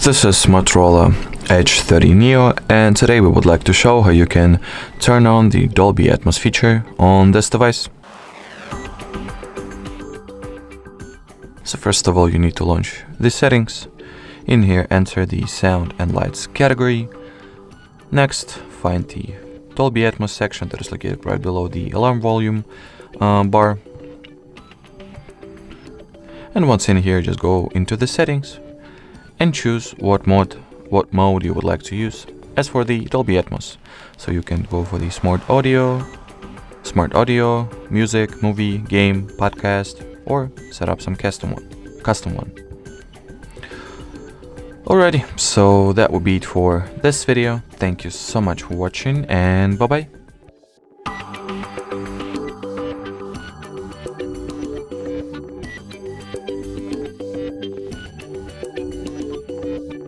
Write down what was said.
This is Motorola Edge 30 Neo, and today we would like to show how you can turn on the Dolby Atmos feature on this device. So first of all, you need to launch the settings. In here, enter the sound and lights category. Next, find the Dolby Atmos section that is located right below the alarm volume bar. And once in here, just go into the settings and choose what mode you would like to use. As for the Dolby Atmos, so you can go for the smart audio, music, movie, game, podcast, or set up some custom one. Alrighty, so that would be it for this video. Thank you so much for watching, and bye bye.